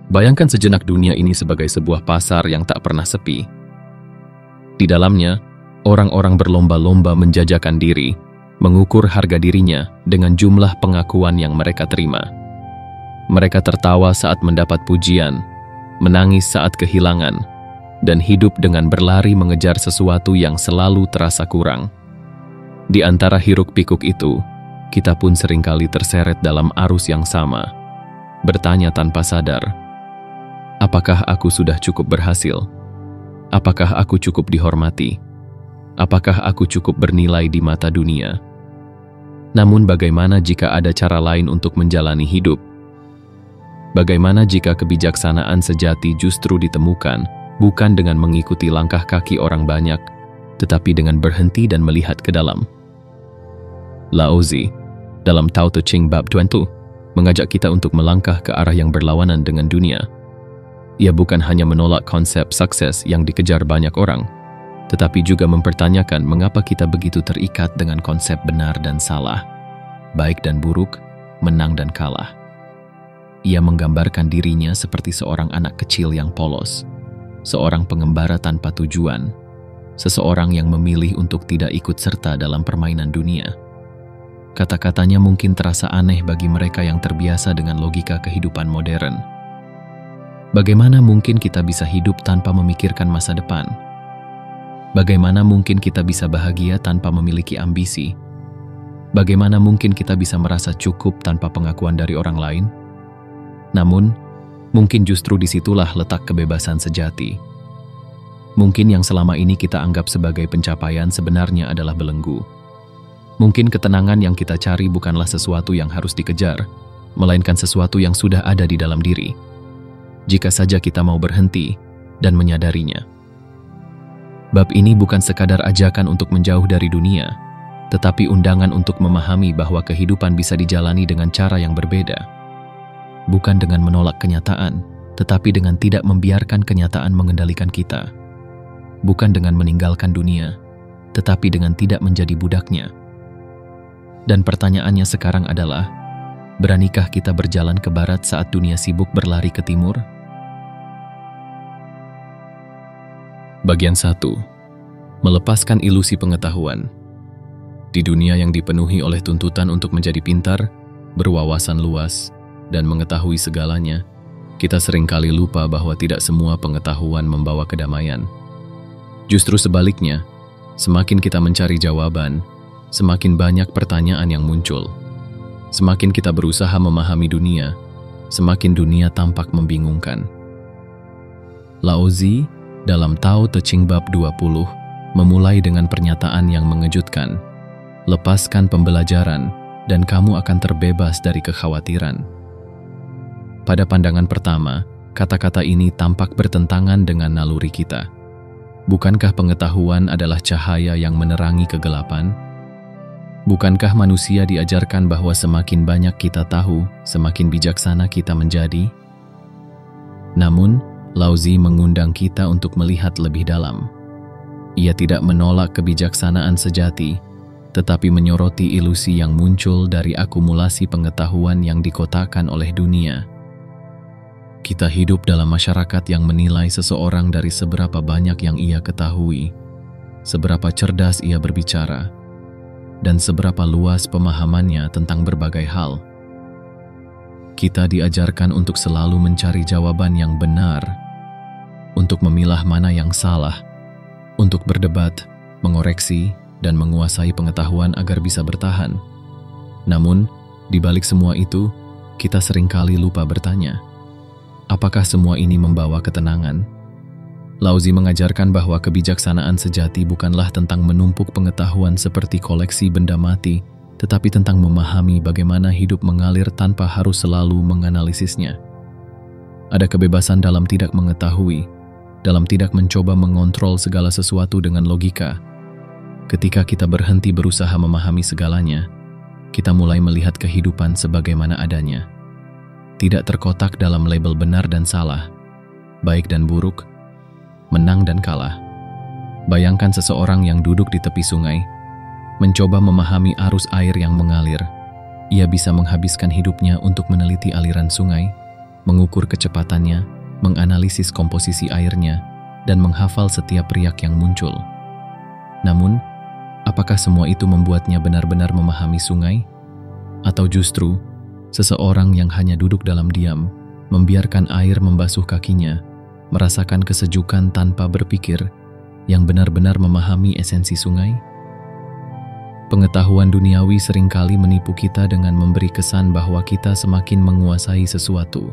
Bayangkan sejenak dunia ini sebagai sebuah pasar yang tak pernah sepi. Di dalamnya, orang-orang berlomba-lomba menjajakan diri, mengukur harga dirinya dengan jumlah pengakuan yang mereka terima. Mereka tertawa saat mendapat pujian, menangis saat kehilangan, dan hidup dengan berlari mengejar sesuatu yang selalu terasa kurang. Di antara hiruk-pikuk itu, kita pun seringkali terseret dalam arus yang sama, bertanya tanpa sadar, apakah aku sudah cukup berhasil? Apakah aku cukup dihormati? Apakah aku cukup bernilai di mata dunia? Namun bagaimana jika ada cara lain untuk menjalani hidup? Bagaimana jika kebijaksanaan sejati justru ditemukan bukan dengan mengikuti langkah kaki orang banyak, tetapi dengan berhenti dan melihat ke dalam? Lao Tzu, dalam Tao Te Ching bab 20, mengajak kita untuk melangkah ke arah yang berlawanan dengan dunia. Ia bukan hanya menolak konsep sukses yang dikejar banyak orang, tetapi juga mempertanyakan mengapa kita begitu terikat dengan konsep benar dan salah, baik dan buruk, menang dan kalah. Ia menggambarkan dirinya seperti seorang anak kecil yang polos, seorang pengembara tanpa tujuan, seseorang yang memilih untuk tidak ikut serta dalam permainan dunia. Kata-katanya mungkin terasa aneh bagi mereka yang terbiasa dengan logika kehidupan modern. Bagaimana mungkin kita bisa hidup tanpa memikirkan masa depan? Bagaimana mungkin kita bisa bahagia tanpa memiliki ambisi? Bagaimana mungkin kita bisa merasa cukup tanpa pengakuan dari orang lain? Namun, mungkin justru disitulah letak kebebasan sejati. Mungkin yang selama ini kita anggap sebagai pencapaian sebenarnya adalah belenggu. Mungkin ketenangan yang kita cari bukanlah sesuatu yang harus dikejar, melainkan sesuatu yang sudah ada di dalam diri, jika saja kita mau berhenti dan menyadarinya. Bab ini bukan sekadar ajakan untuk menjauh dari dunia, tetapi undangan untuk memahami bahwa kehidupan bisa dijalani dengan cara yang berbeda. Bukan dengan menolak kenyataan, tetapi dengan tidak membiarkan kenyataan mengendalikan kita. Bukan dengan meninggalkan dunia, tetapi dengan tidak menjadi budaknya. Dan pertanyaannya sekarang adalah, beranikah kita berjalan ke barat saat dunia sibuk berlari ke timur? Bagian 1. Melepaskan ilusi pengetahuan. Di dunia yang dipenuhi oleh tuntutan untuk menjadi pintar, berwawasan luas, dan mengetahui segalanya, kita seringkali lupa bahwa tidak semua pengetahuan membawa kedamaian. Justru sebaliknya, semakin kita mencari jawaban, semakin banyak pertanyaan yang muncul. Semakin kita berusaha memahami dunia, semakin dunia tampak membingungkan. Lao Tzu dalam Tao Te Ching bab 20 memulai dengan pernyataan yang mengejutkan, lepaskan pembelajaran dan kamu akan terbebas dari kekhawatiran. Pada pandangan pertama, kata-kata ini tampak bertentangan dengan naluri kita. Bukankah pengetahuan adalah cahaya yang menerangi kegelapan? Bukankah manusia diajarkan bahwa semakin banyak kita tahu, semakin bijaksana kita menjadi? Namun, Lao Tzu mengundang kita untuk melihat lebih dalam. Ia tidak menolak kebijaksanaan sejati, tetapi menyoroti ilusi yang muncul dari akumulasi pengetahuan yang dikotakan oleh dunia. Kita hidup dalam masyarakat yang menilai seseorang dari seberapa banyak yang ia ketahui, seberapa cerdas ia berbicara, dan seberapa luas pemahamannya tentang berbagai hal. Kita diajarkan untuk selalu mencari jawaban yang benar, untuk memilah mana yang salah, untuk berdebat, mengoreksi, dan menguasai pengetahuan agar bisa bertahan. Namun, di balik semua itu, kita seringkali lupa bertanya, apakah semua ini membawa ketenangan? Lao Tzu mengajarkan bahwa kebijaksanaan sejati bukanlah tentang menumpuk pengetahuan seperti koleksi benda mati, tetapi tentang memahami bagaimana hidup mengalir tanpa harus selalu menganalisisnya. Ada kebebasan dalam tidak mengetahui, dalam tidak mencoba mengontrol segala sesuatu dengan logika. Ketika kita berhenti berusaha memahami segalanya, kita mulai melihat kehidupan sebagaimana adanya. Tidak terkotak dalam label benar dan salah, baik dan buruk, menang dan kalah. Bayangkan seseorang yang duduk di tepi sungai, mencoba memahami arus air yang mengalir. Ia bisa menghabiskan hidupnya untuk meneliti aliran sungai, mengukur kecepatannya, menganalisis komposisi airnya, dan menghafal setiap riak yang muncul. Namun, apakah semua itu membuatnya benar-benar memahami sungai? Atau justru, seseorang yang hanya duduk dalam diam, membiarkan air membasuh kakinya, merasakan kesejukan tanpa berpikir, yang benar-benar memahami esensi sungai? Pengetahuan duniawi seringkali menipu kita dengan memberi kesan bahwa kita semakin menguasai sesuatu,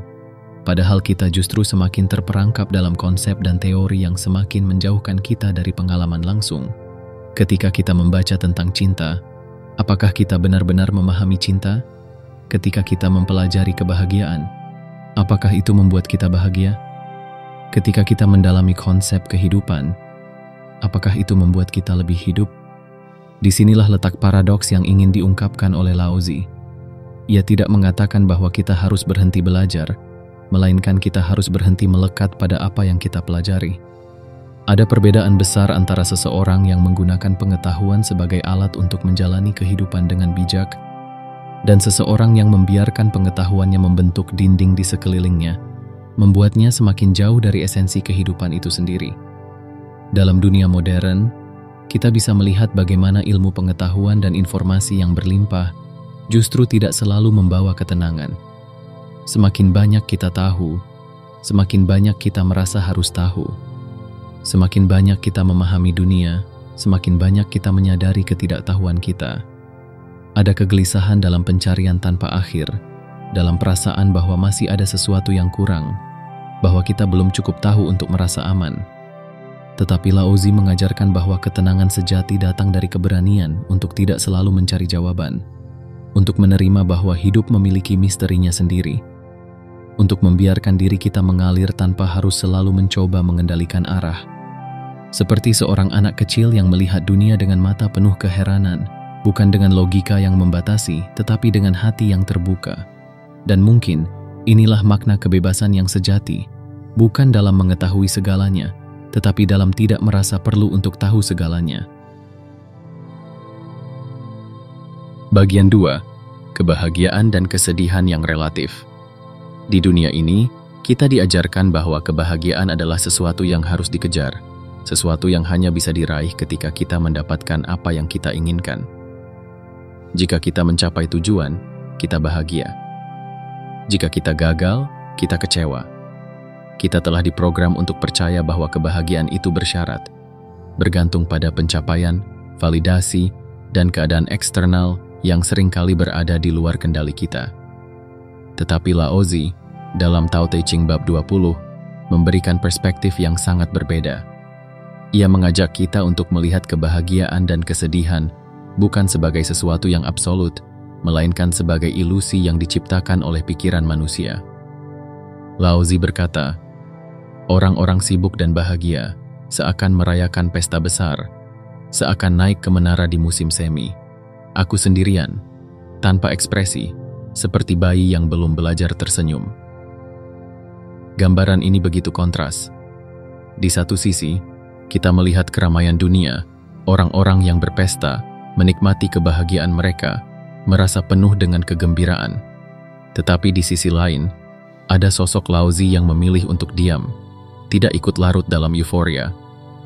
padahal kita justru semakin terperangkap dalam konsep dan teori yang semakin menjauhkan kita dari pengalaman langsung. Ketika kita membaca tentang cinta, apakah kita benar-benar memahami cinta? Ketika kita mempelajari kebahagiaan, apakah itu membuat kita bahagia? Ketika kita mendalami konsep kehidupan, apakah itu membuat kita lebih hidup? Disinilah letak paradoks yang ingin diungkapkan oleh Laozi. Ia tidak mengatakan bahwa kita harus berhenti belajar, melainkan kita harus berhenti melekat pada apa yang kita pelajari. Ada perbedaan besar antara seseorang yang menggunakan pengetahuan sebagai alat untuk menjalani kehidupan dengan bijak, dan seseorang yang membiarkan pengetahuannya membentuk dinding di sekelilingnya, membuatnya semakin jauh dari esensi kehidupan itu sendiri. Dalam dunia modern, kita bisa melihat bagaimana ilmu pengetahuan dan informasi yang berlimpah justru tidak selalu membawa ketenangan. Semakin banyak kita tahu, semakin banyak kita merasa harus tahu. Semakin banyak kita memahami dunia, semakin banyak kita menyadari ketidaktahuan kita. Ada kegelisahan dalam pencarian tanpa akhir, dalam perasaan bahwa masih ada sesuatu yang kurang, bahwa kita belum cukup tahu untuk merasa aman. Tetapi Laozi mengajarkan bahwa ketenangan sejati datang dari keberanian untuk tidak selalu mencari jawaban, untuk menerima bahwa hidup memiliki misterinya sendiri, untuk membiarkan diri kita mengalir tanpa harus selalu mencoba mengendalikan arah. Seperti seorang anak kecil yang melihat dunia dengan mata penuh keheranan, bukan dengan logika yang membatasi, tetapi dengan hati yang terbuka. Dan mungkin inilah makna kebebasan yang sejati, bukan dalam mengetahui segalanya, tetapi dalam tidak merasa perlu untuk tahu segalanya. Bagian 2. Kebahagiaan dan kesedihan yang relatif. Di dunia ini, kita diajarkan bahwa kebahagiaan adalah sesuatu yang harus dikejar, sesuatu yang hanya bisa diraih ketika kita mendapatkan apa yang kita inginkan. Jika kita mencapai tujuan, kita bahagia. Jika kita gagal, kita kecewa. Kita telah diprogram untuk percaya bahwa kebahagiaan itu bersyarat, bergantung pada pencapaian, validasi, dan keadaan eksternal yang seringkali berada di luar kendali kita. Tetapi Laozi, dalam Tao Te Ching bab 20, memberikan perspektif yang sangat berbeda. Ia mengajak kita untuk melihat kebahagiaan dan kesedihan bukan sebagai sesuatu yang absolut, melainkan sebagai ilusi yang diciptakan oleh pikiran manusia. Laozi berkata, orang-orang sibuk dan bahagia seakan merayakan pesta besar, seakan naik ke menara di musim semi. Aku sendirian, tanpa ekspresi, seperti bayi yang belum belajar tersenyum. Gambaran ini begitu kontras. Di satu sisi, kita melihat keramaian dunia, orang-orang yang berpesta, menikmati kebahagiaan mereka, merasa penuh dengan kegembiraan. Tetapi di sisi lain, ada sosok Laozi yang memilih untuk diam, tidak ikut larut dalam euforia,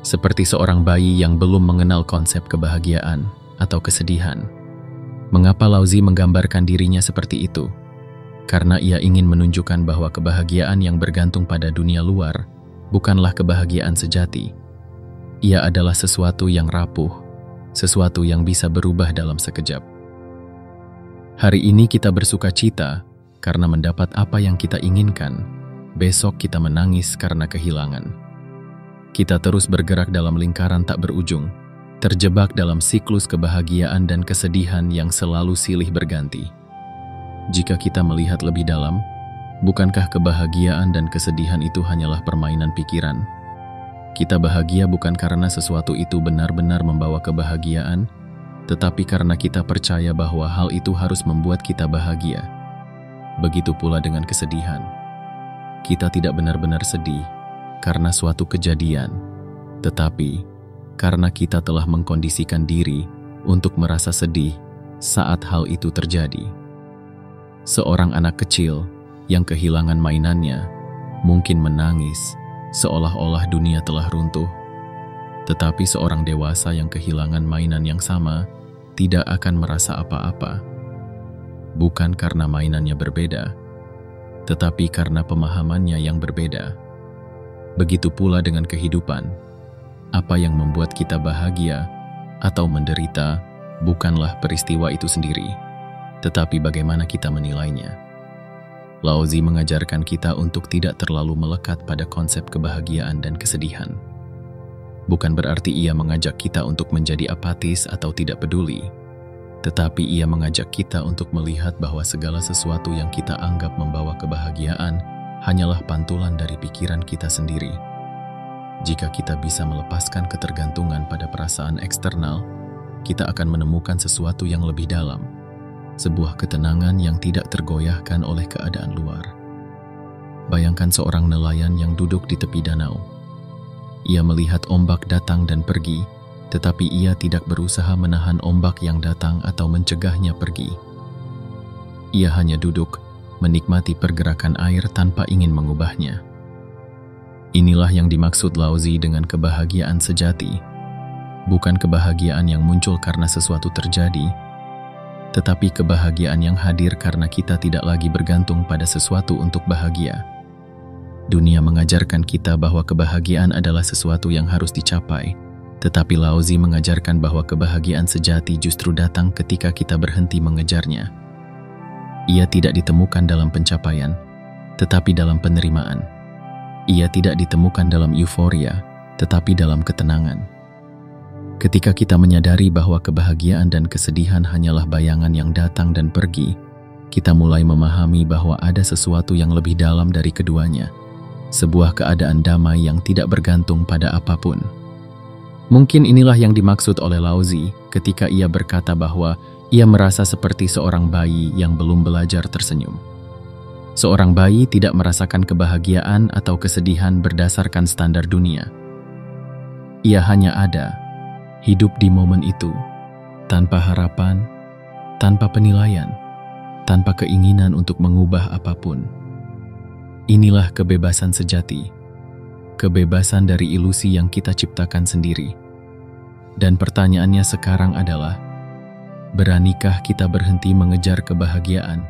seperti seorang bayi yang belum mengenal konsep kebahagiaan atau kesedihan. Mengapa Laozi menggambarkan dirinya seperti itu? Karena ia ingin menunjukkan bahwa kebahagiaan yang bergantung pada dunia luar bukanlah kebahagiaan sejati. Ia adalah sesuatu yang rapuh, sesuatu yang bisa berubah dalam sekejap. Hari ini kita bersuka cita karena mendapat apa yang kita inginkan. Besok kita menangis karena kehilangan. Kita terus bergerak dalam lingkaran tak berujung, terjebak dalam siklus kebahagiaan dan kesedihan yang selalu silih berganti. Jika kita melihat lebih dalam, bukankah kebahagiaan dan kesedihan itu hanyalah permainan pikiran? Kita bahagia bukan karena sesuatu itu benar-benar membawa kebahagiaan, tetapi karena kita percaya bahwa hal itu harus membuat kita bahagia. Begitu pula dengan kesedihan. Kita tidak benar-benar sedih karena suatu kejadian, tetapi karena kita telah mengkondisikan diri untuk merasa sedih saat hal itu terjadi. Seorang anak kecil yang kehilangan mainannya mungkin menangis seolah-olah dunia telah runtuh. Tetapi seorang dewasa yang kehilangan mainan yang sama tidak akan merasa apa-apa. Bukan karena mainannya berbeda, tetapi karena pemahamannya yang berbeda. Begitu pula dengan kehidupan. Apa yang membuat kita bahagia atau menderita bukanlah peristiwa itu sendiri, tetapi bagaimana kita menilainya. Laozi mengajarkan kita untuk tidak terlalu melekat pada konsep kebahagiaan dan kesedihan. Bukan berarti ia mengajak kita untuk menjadi apatis atau tidak peduli, tetapi ia mengajak kita untuk melihat bahwa segala sesuatu yang kita anggap membawa kebahagiaan hanyalah pantulan dari pikiran kita sendiri. Jika kita bisa melepaskan ketergantungan pada perasaan eksternal, kita akan menemukan sesuatu yang lebih dalam, sebuah ketenangan yang tidak tergoyahkan oleh keadaan luar. Bayangkan seorang nelayan yang duduk di tepi danau. Ia melihat ombak datang dan pergi, tetapi ia tidak berusaha menahan ombak yang datang atau mencegahnya pergi. Ia hanya duduk, menikmati pergerakan air tanpa ingin mengubahnya. Inilah yang dimaksud Laozi dengan kebahagiaan sejati. Bukan kebahagiaan yang muncul karena sesuatu terjadi, tetapi kebahagiaan yang hadir karena kita tidak lagi bergantung pada sesuatu untuk bahagia. Dunia mengajarkan kita bahwa kebahagiaan adalah sesuatu yang harus dicapai, tetapi Laozi mengajarkan bahwa kebahagiaan sejati justru datang ketika kita berhenti mengejarnya. Ia tidak ditemukan dalam pencapaian, tetapi dalam penerimaan. Ia tidak ditemukan dalam euforia, tetapi dalam ketenangan. Ketika kita menyadari bahwa kebahagiaan dan kesedihan hanyalah bayangan yang datang dan pergi, kita mulai memahami bahwa ada sesuatu yang lebih dalam dari keduanya, sebuah keadaan damai yang tidak bergantung pada apapun. Mungkin inilah yang dimaksud oleh Laozi ketika ia berkata bahwa ia merasa seperti seorang bayi yang belum belajar tersenyum. Seorang bayi tidak merasakan kebahagiaan atau kesedihan berdasarkan standar dunia. Ia hanya ada, hidup di momen itu, tanpa harapan, tanpa penilaian, tanpa keinginan untuk mengubah apapun. Inilah kebebasan sejati, kebebasan dari ilusi yang kita ciptakan sendiri. Dan pertanyaannya sekarang adalah, beranikah kita berhenti mengejar kebahagiaan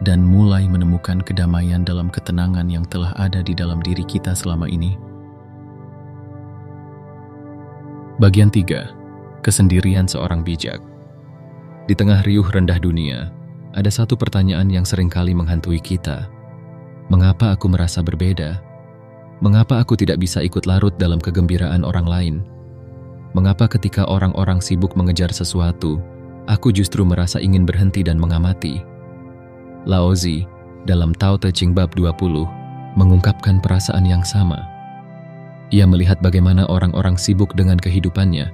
dan mulai menemukan kedamaian dalam ketenangan yang telah ada di dalam diri kita selama ini? Bagian 3. Kesendirian seorang bijak. Di tengah riuh rendah dunia, ada satu pertanyaan yang seringkali menghantui kita. Mengapa aku merasa berbeda? Mengapa aku tidak bisa ikut larut dalam kegembiraan orang lain? Mengapa ketika orang-orang sibuk mengejar sesuatu, aku justru merasa ingin berhenti dan mengamati? Laozi, dalam Tao Te Ching bab 20, mengungkapkan perasaan yang sama. Ia melihat bagaimana orang-orang sibuk dengan kehidupannya,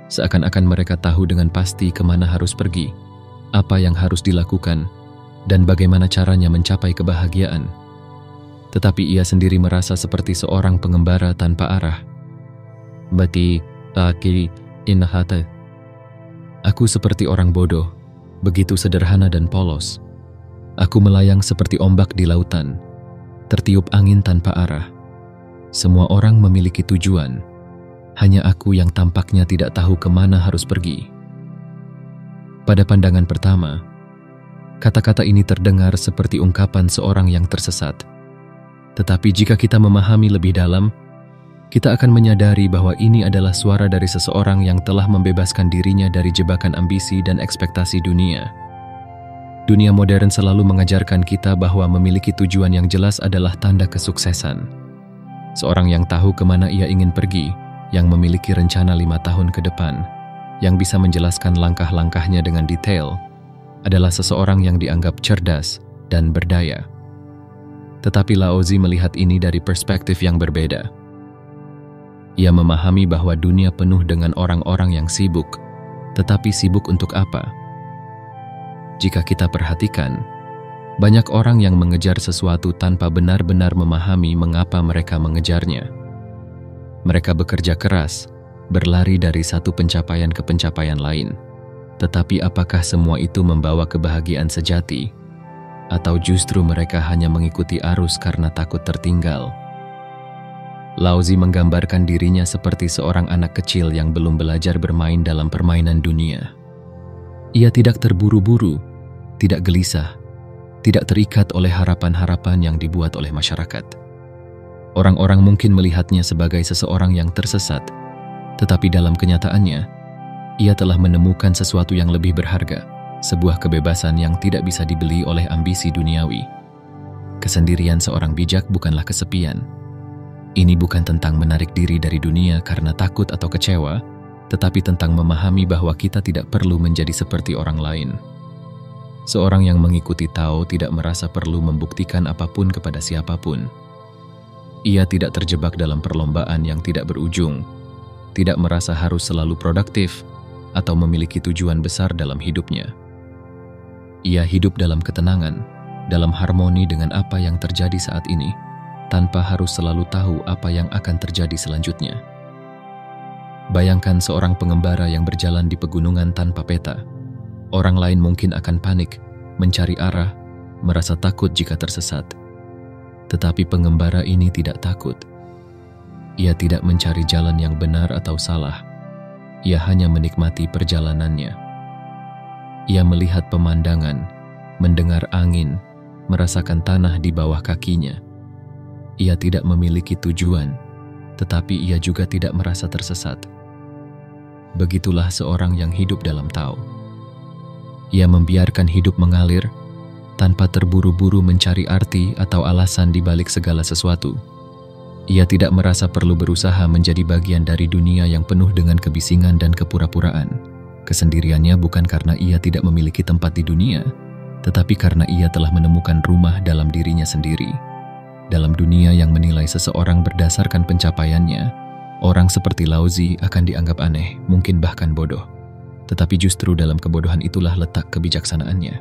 seakan-akan mereka tahu dengan pasti kemana harus pergi, apa yang harus dilakukan, dan bagaimana caranya mencapai kebahagiaan. Tetapi ia sendiri merasa seperti seorang pengembara tanpa arah. Bati aki inahata. Aku seperti orang bodoh, begitu sederhana dan polos. Aku melayang seperti ombak di lautan, tertiup angin tanpa arah. Semua orang memiliki tujuan, hanya aku yang tampaknya tidak tahu kemana harus pergi. Pada pandangan pertama, kata-kata ini terdengar seperti ungkapan seorang yang tersesat. Tetapi jika kita memahami lebih dalam, kita akan menyadari bahwa ini adalah suara dari seseorang yang telah membebaskan dirinya dari jebakan ambisi dan ekspektasi dunia. Dunia modern selalu mengajarkan kita bahwa memiliki tujuan yang jelas adalah tanda kesuksesan. Seorang yang tahu kemana ia ingin pergi, yang memiliki rencana 5 tahun ke depan, yang bisa menjelaskan langkah-langkahnya dengan detail, adalah seseorang yang dianggap cerdas dan berdaya. Tetapi Laozi melihat ini dari perspektif yang berbeda. Ia memahami bahwa dunia penuh dengan orang-orang yang sibuk, tetapi sibuk untuk apa? Jika kita perhatikan, banyak orang yang mengejar sesuatu tanpa benar-benar memahami mengapa mereka mengejarnya. Mereka bekerja keras, berlari dari satu pencapaian ke pencapaian lain. Tetapi apakah semua itu membawa kebahagiaan sejati? atau justru mereka hanya mengikuti arus karena takut tertinggal. Laozi menggambarkan dirinya seperti seorang anak kecil yang belum belajar bermain dalam permainan dunia. Ia tidak terburu-buru, tidak gelisah, tidak terikat oleh harapan-harapan yang dibuat oleh masyarakat. Orang-orang mungkin melihatnya sebagai seseorang yang tersesat, tetapi dalam kenyataannya, ia telah menemukan sesuatu yang lebih berharga, sebuah kebebasan yang tidak bisa dibeli oleh ambisi duniawi. Kesendirian seorang bijak bukanlah kesepian. Ini bukan tentang menarik diri dari dunia karena takut atau kecewa, tetapi tentang memahami bahwa kita tidak perlu menjadi seperti orang lain. Seorang yang mengikuti Tao tidak merasa perlu membuktikan apapun kepada siapapun. Ia tidak terjebak dalam perlombaan yang tidak berujung, tidak merasa harus selalu produktif, atau memiliki tujuan besar dalam hidupnya. Ia hidup dalam ketenangan, dalam harmoni dengan apa yang terjadi saat ini, tanpa harus selalu tahu apa yang akan terjadi selanjutnya. Bayangkan seorang pengembara yang berjalan di pegunungan tanpa peta. Orang lain mungkin akan panik, mencari arah, merasa takut jika tersesat. Tetapi pengembara ini tidak takut. Ia tidak mencari jalan yang benar atau salah. Ia hanya menikmati perjalanannya. Ia melihat pemandangan, mendengar angin, merasakan tanah di bawah kakinya. Ia tidak memiliki tujuan, tetapi ia juga tidak merasa tersesat. Begitulah seorang yang hidup dalam Tao. Ia membiarkan hidup mengalir, tanpa terburu-buru mencari arti atau alasan di balik segala sesuatu. Ia tidak merasa perlu berusaha menjadi bagian dari dunia yang penuh dengan kebisingan dan kepura-puraan. Kesendiriannya bukan karena ia tidak memiliki tempat di dunia, tetapi karena ia telah menemukan rumah dalam dirinya sendiri. Dalam dunia yang menilai seseorang berdasarkan pencapaiannya, orang seperti Laozi akan dianggap aneh, mungkin bahkan bodoh. Tetapi justru dalam kebodohan itulah letak kebijaksanaannya.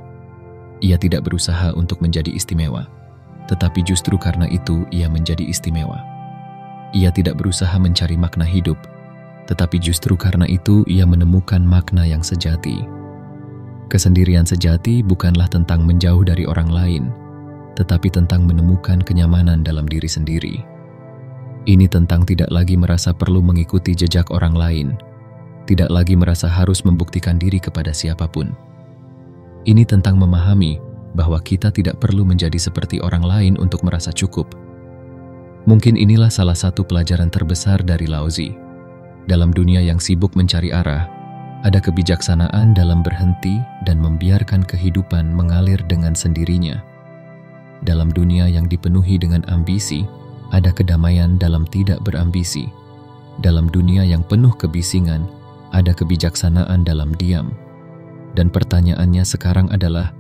Ia tidak berusaha untuk menjadi istimewa, tetapi justru karena itu ia menjadi istimewa. Ia tidak berusaha mencari makna hidup, tetapi justru karena itu ia menemukan makna yang sejati. Kesendirian sejati bukanlah tentang menjauh dari orang lain, tetapi tentang menemukan kenyamanan dalam diri sendiri. Ini tentang tidak lagi merasa perlu mengikuti jejak orang lain, tidak lagi merasa harus membuktikan diri kepada siapapun. Ini tentang memahami bahwa kita tidak perlu menjadi seperti orang lain untuk merasa cukup. Mungkin inilah salah satu pelajaran terbesar dari Laozi. Dalam dunia yang sibuk mencari arah, ada kebijaksanaan dalam berhenti dan membiarkan kehidupan mengalir dengan sendirinya. Dalam dunia yang dipenuhi dengan ambisi, ada kedamaian dalam tidak berambisi. Dalam dunia yang penuh kebisingan, ada kebijaksanaan dalam diam. Dan pertanyaannya sekarang adalah,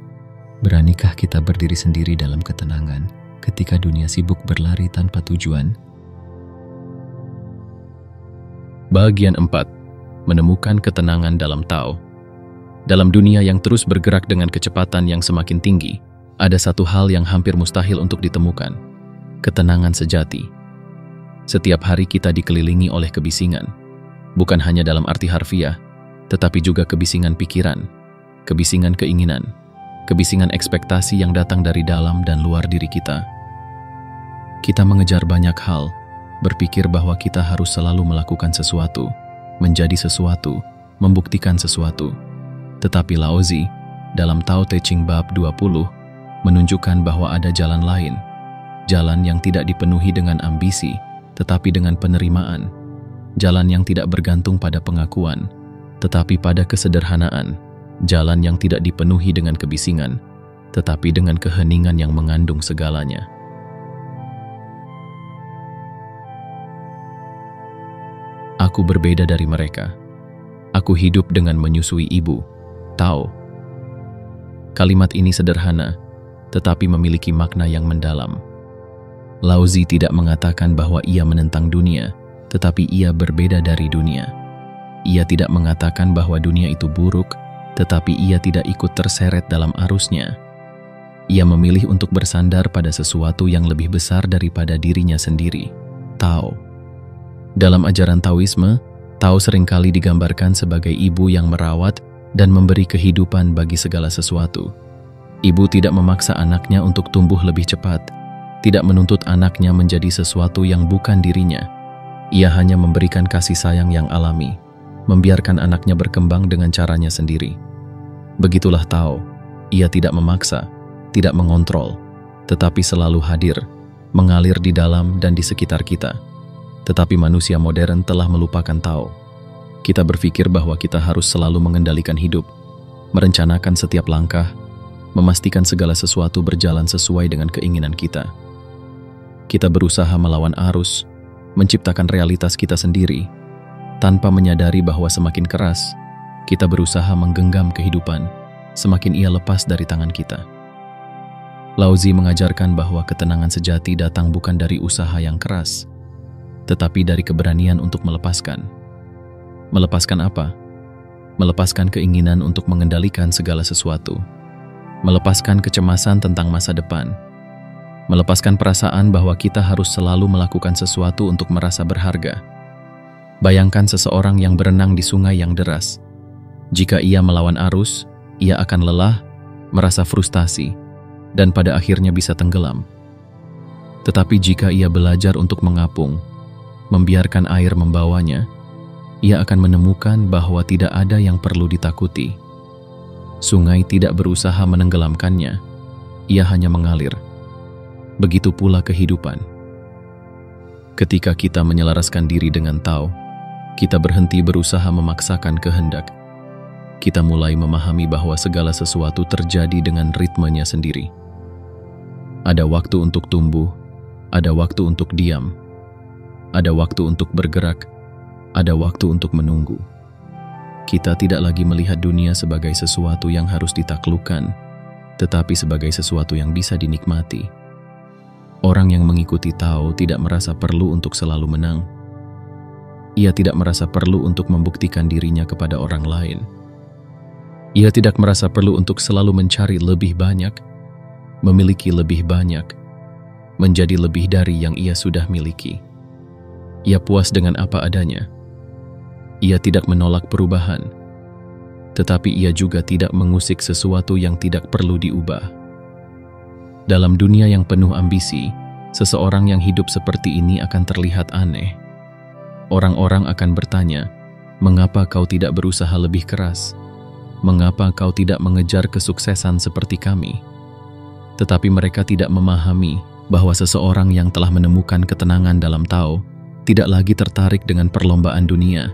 beranikah kita berdiri sendiri dalam ketenangan ketika dunia sibuk berlari tanpa tujuan? Bagian 4. Menemukan ketenangan dalam Tao. Dalam dunia yang terus bergerak dengan kecepatan yang semakin tinggi, ada satu hal yang hampir mustahil untuk ditemukan: ketenangan sejati. Setiap hari kita dikelilingi oleh kebisingan, bukan hanya dalam arti harfiah, tetapi juga kebisingan pikiran, kebisingan keinginan, kebisingan ekspektasi yang datang dari dalam dan luar diri kita. Kita mengejar banyak hal, berpikir bahwa kita harus selalu melakukan sesuatu, menjadi sesuatu, membuktikan sesuatu. Tetapi Laozi, dalam Tao Te Ching bab 20, menunjukkan bahwa ada jalan lain, jalan yang tidak dipenuhi dengan ambisi, tetapi dengan penerimaan, jalan yang tidak bergantung pada pengakuan, tetapi pada kesederhanaan, jalan yang tidak dipenuhi dengan kebisingan, tetapi dengan keheningan yang mengandung segalanya. Aku berbeda dari mereka. Aku hidup dengan menyusui ibu, Tao. Kalimat ini sederhana, tetapi memiliki makna yang mendalam. Laozi tidak mengatakan bahwa ia menentang dunia, tetapi ia berbeda dari dunia. Ia tidak mengatakan bahwa dunia itu buruk, tetapi ia tidak ikut terseret dalam arusnya. Ia memilih untuk bersandar pada sesuatu yang lebih besar daripada dirinya sendiri, Tao. Dalam ajaran Taoisme, Tao seringkali digambarkan sebagai ibu yang merawat dan memberi kehidupan bagi segala sesuatu. Ibu tidak memaksa anaknya untuk tumbuh lebih cepat, tidak menuntut anaknya menjadi sesuatu yang bukan dirinya. Ia hanya memberikan kasih sayang yang alami, membiarkan anaknya berkembang dengan caranya sendiri. Begitulah Tao. Ia tidak memaksa, tidak mengontrol, tetapi selalu hadir, mengalir di dalam dan di sekitar kita. Tetapi manusia modern telah melupakan Tao. Kita berpikir bahwa kita harus selalu mengendalikan hidup, merencanakan setiap langkah, memastikan segala sesuatu berjalan sesuai dengan keinginan kita. Kita berusaha melawan arus, menciptakan realitas kita sendiri, tanpa menyadari bahwa semakin keras kita berusaha menggenggam kehidupan, semakin ia lepas dari tangan kita. Laozi mengajarkan bahwa ketenangan sejati datang bukan dari usaha yang keras, tetapi dari keberanian untuk melepaskan. Melepaskan apa? Melepaskan keinginan untuk mengendalikan segala sesuatu. Melepaskan kecemasan tentang masa depan. Melepaskan perasaan bahwa kita harus selalu melakukan sesuatu untuk merasa berharga. Bayangkan seseorang yang berenang di sungai yang deras. Jika ia melawan arus, ia akan lelah, merasa frustasi, dan pada akhirnya bisa tenggelam. Tetapi jika ia belajar untuk mengapung, membiarkan air membawanya, ia akan menemukan bahwa tidak ada yang perlu ditakuti. Sungai tidak berusaha menenggelamkannya, ia hanya mengalir. Begitu pula kehidupan. Ketika kita menyelaraskan diri dengan Tao, kita berhenti berusaha memaksakan kehendak. Kita mulai memahami bahwa segala sesuatu terjadi dengan ritmenya sendiri. Ada waktu untuk tumbuh, ada waktu untuk diam, ada waktu untuk bergerak, ada waktu untuk menunggu. Kita tidak lagi melihat dunia sebagai sesuatu yang harus ditaklukkan, tetapi sebagai sesuatu yang bisa dinikmati. Orang yang mengikuti Tao tidak merasa perlu untuk selalu menang. Ia tidak merasa perlu untuk membuktikan dirinya kepada orang lain. Ia tidak merasa perlu untuk selalu mencari lebih banyak, memiliki lebih banyak, menjadi lebih dari yang ia sudah miliki. Ia puas dengan apa adanya. Ia tidak menolak perubahan, tetapi ia juga tidak mengusik sesuatu yang tidak perlu diubah. Dalam dunia yang penuh ambisi, seseorang yang hidup seperti ini akan terlihat aneh. Orang-orang akan bertanya, "Mengapa kau tidak berusaha lebih keras? Mengapa kau tidak mengejar kesuksesan seperti kami?" Tetapi mereka tidak memahami bahwa seseorang yang telah menemukan ketenangan dalam Tao tidak lagi tertarik dengan perlombaan dunia.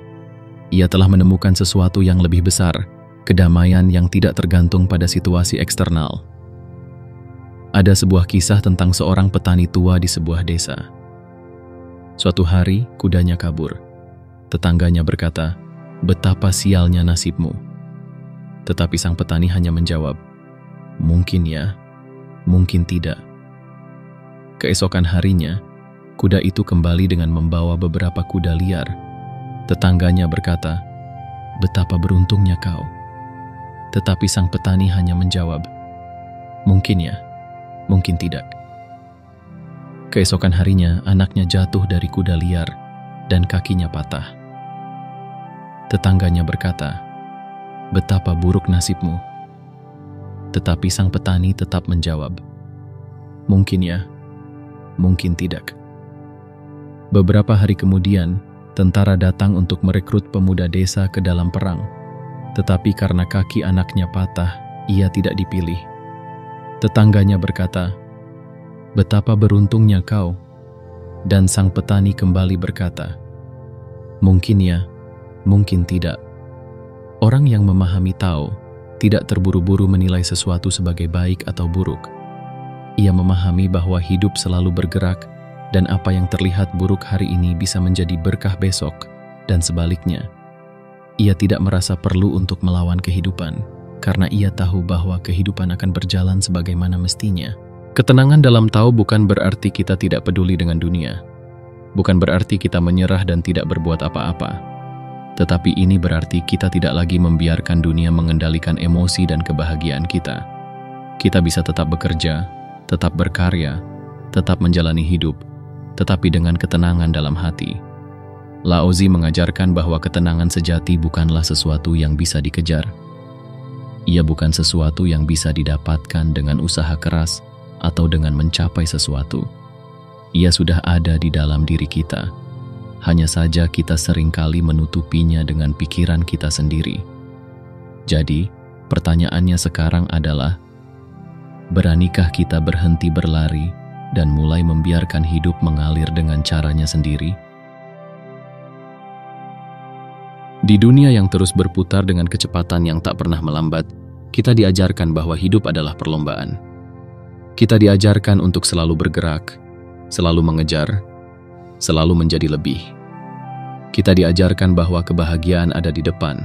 Ia telah menemukan sesuatu yang lebih besar, kedamaian yang tidak tergantung pada situasi eksternal. Ada sebuah kisah tentang seorang petani tua di sebuah desa. Suatu hari, kudanya kabur. Tetangganya berkata, "Betapa sialnya nasibmu." Tetapi sang petani hanya menjawab, "Mungkin ya, mungkin tidak." Keesokan harinya, kuda itu kembali dengan membawa beberapa kuda liar. Tetangganya berkata, "Betapa beruntungnya kau." Tetapi sang petani hanya menjawab, "Mungkin ya, mungkin tidak." Keesokan harinya, anaknya jatuh dari kuda liar dan kakinya patah. Tetangganya berkata, "Betapa buruk nasibmu." Tetapi sang petani tetap menjawab, "Mungkin ya, mungkin tidak." Beberapa hari kemudian, tentara datang untuk merekrut pemuda desa ke dalam perang. Tetapi karena kaki anaknya patah, ia tidak dipilih. Tetangganya berkata, "Betapa beruntungnya kau." Dan sang petani kembali berkata, "Mungkin ya, mungkin tidak." Orang yang memahami Tao tidak terburu-buru menilai sesuatu sebagai baik atau buruk. Ia memahami bahwa hidup selalu bergerak, dan apa yang terlihat buruk hari ini bisa menjadi berkah besok, dan sebaliknya. Ia tidak merasa perlu untuk melawan kehidupan, karena ia tahu bahwa kehidupan akan berjalan sebagaimana mestinya. Ketenangan dalam Tao bukan berarti kita tidak peduli dengan dunia. Bukan berarti kita menyerah dan tidak berbuat apa-apa. Tetapi ini berarti kita tidak lagi membiarkan dunia mengendalikan emosi dan kebahagiaan kita. Kita bisa tetap bekerja, tetap berkarya, tetap menjalani hidup, tetapi dengan ketenangan dalam hati. Laozi mengajarkan bahwa ketenangan sejati bukanlah sesuatu yang bisa dikejar. Ia bukan sesuatu yang bisa didapatkan dengan usaha keras atau dengan mencapai sesuatu. Ia sudah ada di dalam diri kita. Hanya saja kita seringkali menutupinya dengan pikiran kita sendiri. Jadi, pertanyaannya sekarang adalah, beranikah kita berhenti berlari dan mulai membiarkan hidup mengalir dengan caranya sendiri? Di dunia yang terus berputar dengan kecepatan yang tak pernah melambat, kita diajarkan bahwa hidup adalah perlombaan. Kita diajarkan untuk selalu bergerak, selalu mengejar, selalu menjadi lebih. Kita diajarkan bahwa kebahagiaan ada di depan,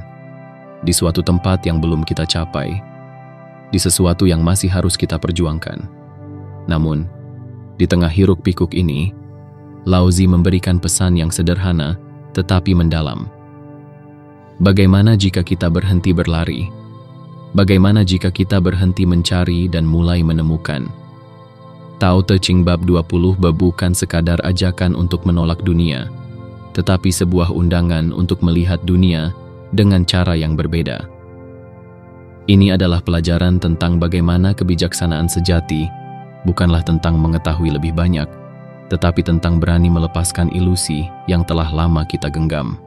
di suatu tempat yang belum kita capai, di sesuatu yang masih harus kita perjuangkan. Namun, di tengah hiruk-pikuk ini, Lao Tzu memberikan pesan yang sederhana tetapi mendalam. Bagaimana jika kita berhenti berlari? Bagaimana jika kita berhenti mencari dan mulai menemukan? Tao Te Ching bab 20 bukan sekadar ajakan untuk menolak dunia, tetapi sebuah undangan untuk melihat dunia dengan cara yang berbeda. Ini adalah pelajaran tentang bagaimana kebijaksanaan sejati bukanlah tentang mengetahui lebih banyak, tetapi tentang berani melepaskan ilusi yang telah lama kita genggam.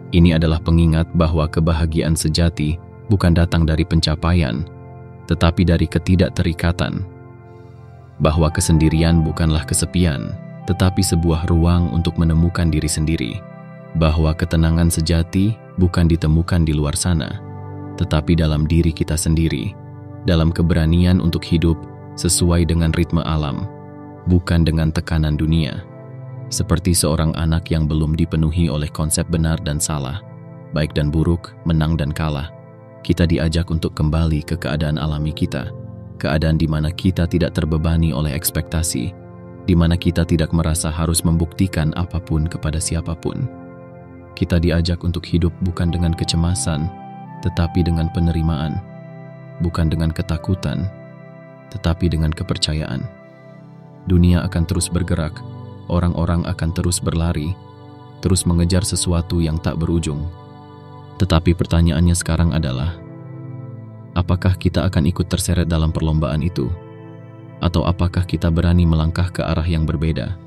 Ini adalah pengingat bahwa kebahagiaan sejati bukan datang dari pencapaian, tetapi dari ketidakterikatan. Bahwa kesendirian bukanlah kesepian, tetapi sebuah ruang untuk menemukan diri sendiri. Bahwa ketenangan sejati bukan ditemukan di luar sana, tetapi dalam diri kita sendiri, dalam keberanian untuk hidup sesuai dengan ritme alam, bukan dengan tekanan dunia. Seperti seorang anak yang belum dipenuhi oleh konsep benar dan salah, baik dan buruk, menang dan kalah, kita diajak untuk kembali ke keadaan alami kita, keadaan di mana kita tidak terbebani oleh ekspektasi, di mana kita tidak merasa harus membuktikan apapun kepada siapapun. Kita diajak untuk hidup bukan dengan kecemasan, tetapi dengan penerimaan, bukan dengan ketakutan, tetapi dengan kepercayaan. Dunia akan terus bergerak, orang-orang akan terus berlari, terus mengejar sesuatu yang tak berujung. Tetapi pertanyaannya sekarang adalah, apakah kita akan ikut terseret dalam perlombaan itu? Atau apakah kita berani melangkah ke arah yang berbeda?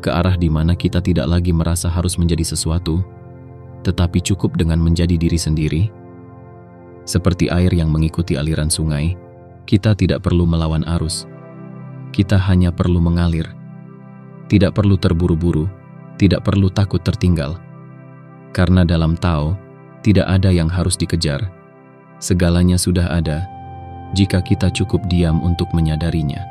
Ke arah di mana kita tidak lagi merasa harus menjadi sesuatu, tetapi cukup dengan menjadi diri sendiri? Seperti air yang mengikuti aliran sungai, kita tidak perlu melawan arus. Kita hanya perlu mengalir. Tidak perlu terburu-buru, tidak perlu takut tertinggal. Karena dalam Tao, tidak ada yang harus dikejar. Segalanya sudah ada, jika kita cukup diam untuk menyadarinya.